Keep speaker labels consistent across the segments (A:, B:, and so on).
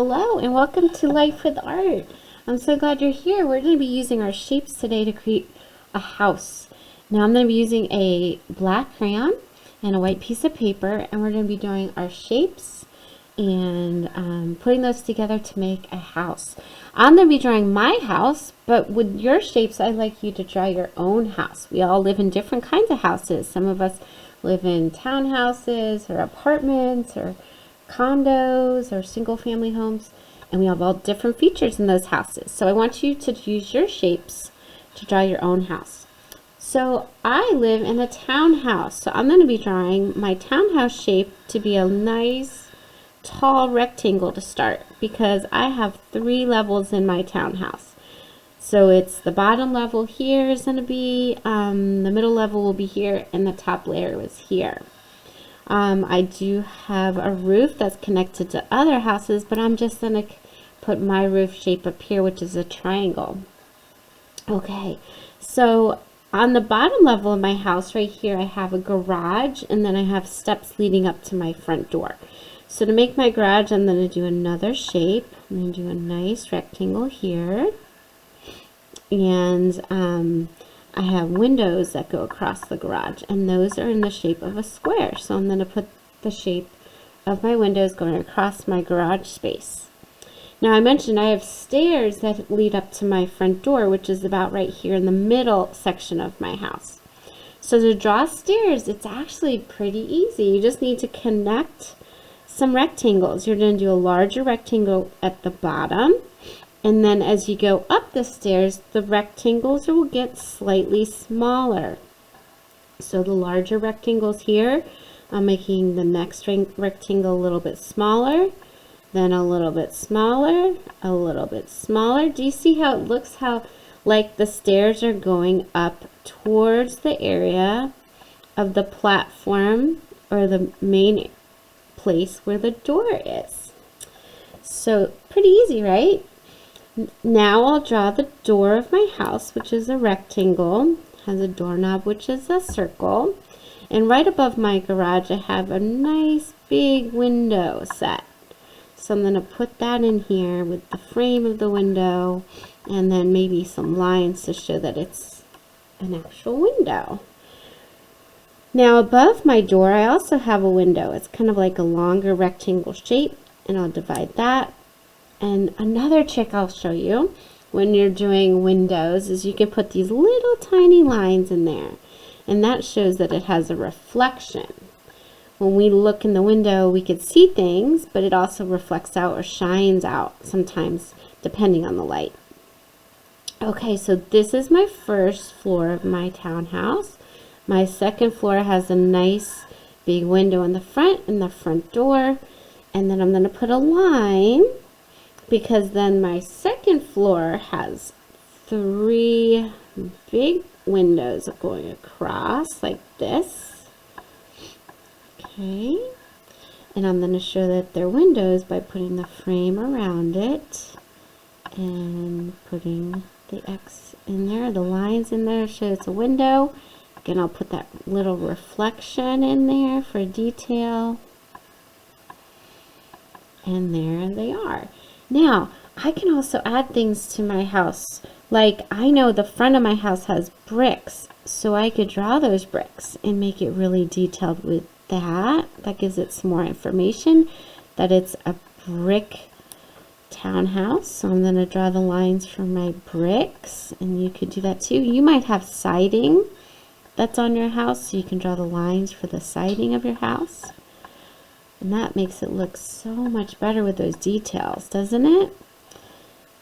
A: Hello and welcome to Life with Art. I'm so glad you're here. We're going to be using our shapes today to create a house. Now I'm going to be using a black crayon and a white piece of paper, and we're going to be doing our shapes and putting those together to make a house. I'm going to be drawing my house, but with your shapes I'd like you to draw your own house. We all live in different kinds of houses. Some of us live in townhouses or apartments or condos or single family homes, and we have all different features in those houses. So I want you to use your shapes to draw your own house. So I live in a townhouse, so I'm going to be drawing my townhouse shape to be a nice tall rectangle to start, because I have 3 levels in my townhouse. So it's the bottom level here is going to be, the middle level will be here, and the top layer is here. I do have a roof that's connected to other houses, but I'm just going to put my roof shape up here, which is a triangle. Okay, so on the bottom level of my house right here, I have a garage, and then I have steps leading up to my front door. So to make my garage, I'm going to do another shape. I'm going to do a nice rectangle here, and I have windows that go across the garage, and those are in the shape of a square. So I'm going to put the shape of my windows going across my garage space. Now I mentioned I have stairs that lead up to my front door, which is about right here in the middle section of my house. So to draw stairs, it's actually pretty easy. You just need to connect some rectangles. You're going to do a larger rectangle at the bottom, and then as you go up the stairs, the rectangles will get slightly smaller. So the larger rectangles here, I'm making the next rectangle a little bit smaller, then a little bit smaller, a little bit smaller. Do you see how it looks, how like the stairs are going up towards the area of the platform or the main place where the door is? So pretty easy, right? Now I'll draw the door of my house, which is a rectangle, has a doorknob, which is a circle, and right above my garage I have a nice big window set. So I'm going to put that in here with the frame of the window, and then maybe some lines to show that it's an actual window. Now above my door I also have a window. It's kind of like a longer rectangle shape, and I'll divide that. And another trick I'll show you when you're doing windows is you can put these little tiny lines in there, and that shows that it has a reflection. When we look in the window, we could see things, but it also reflects out or shines out sometimes depending on the light. Okay, so this is my first floor of my townhouse. My second floor has a nice big window in the front and the front door, and then I'm going to put a line, because then my second floor has 3 big windows going across like this. Okay, and I'm going to show that they're windows by putting the frame around it and putting the X in there, the lines in there show it's a window. Again, I'll put that little reflection in there for detail, and there they are. Now, I can also add things to my house. Like, I know the front of my house has bricks, so I could draw those bricks and make it really detailed with that. That gives it some more information that it's a brick townhouse. So I'm going to draw the lines for my bricks, and you could do that too. You might have siding that's on your house, so you can draw the lines for the siding of your house. And that makes it look so much better with those details, doesn't it?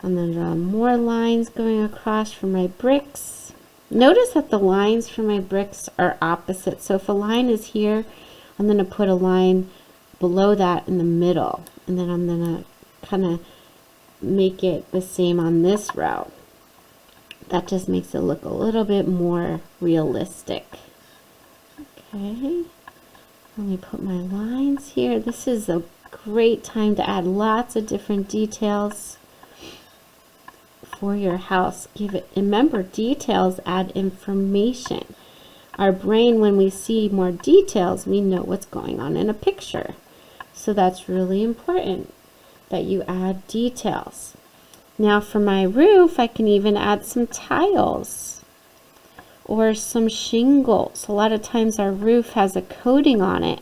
A: I'm going to draw more lines going across for my bricks. Notice that the lines for my bricks are opposite. So if a line is here, I'm going to put a line below that in the middle. And then I'm going to kind of make it the same on this row. That just makes it look a little bit more realistic. Okay. Let me put my lines here. This is a great time to add lots of different details for your house. Remember, details add information. Our brain, when we see more details, we know what's going on in a picture. So that's really important. that you add details. Now for my roof, I can even add some tiles or some shingles. A lot of times our roof has a coating on it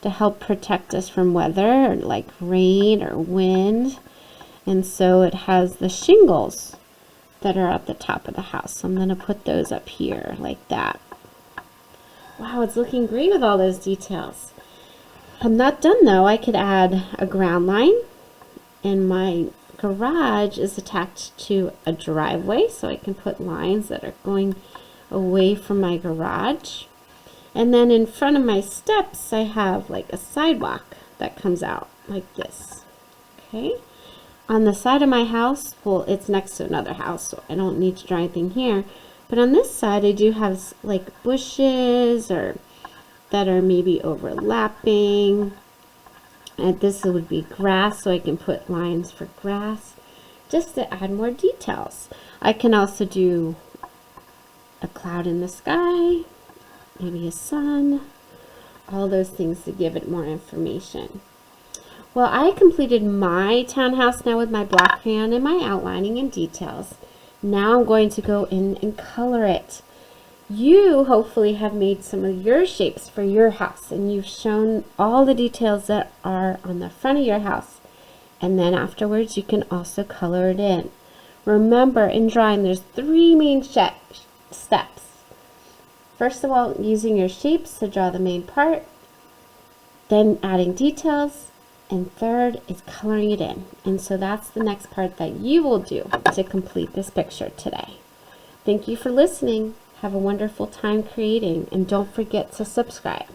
A: to help protect us from weather, like rain or wind. And so it has the shingles that are at the top of the house. So I'm going to put those up here like that. Wow, it's looking great with all those details. I'm not done though. I could add a ground line, and my garage is attached to a driveway, so I can put lines that are going away from my garage. And then in front of my steps, I have like a sidewalk that comes out like this. Okay. On the side of my house, well, it's next to another house, so I don't need to draw anything here. But on this side, I do have like bushes or that are maybe overlapping. And this would be grass, so I can put lines for grass just to add more details. I can also do a cloud in the sky, maybe a sun, all those things to give it more information. Well, I completed my townhouse now with my black crayon and my outlining and details. Now I'm going to go in and color it. You hopefully have made some of your shapes for your house, and you've shown all the details that are on the front of your house. And then afterwards you can also color it in. Remember, in drawing there's 3 main steps. First of all, using your shapes to draw the main part, then adding details, and third is coloring it in. And so that's the next part that you will do to complete this picture today. Thank you for listening. Have a wonderful time creating, and don't forget to subscribe.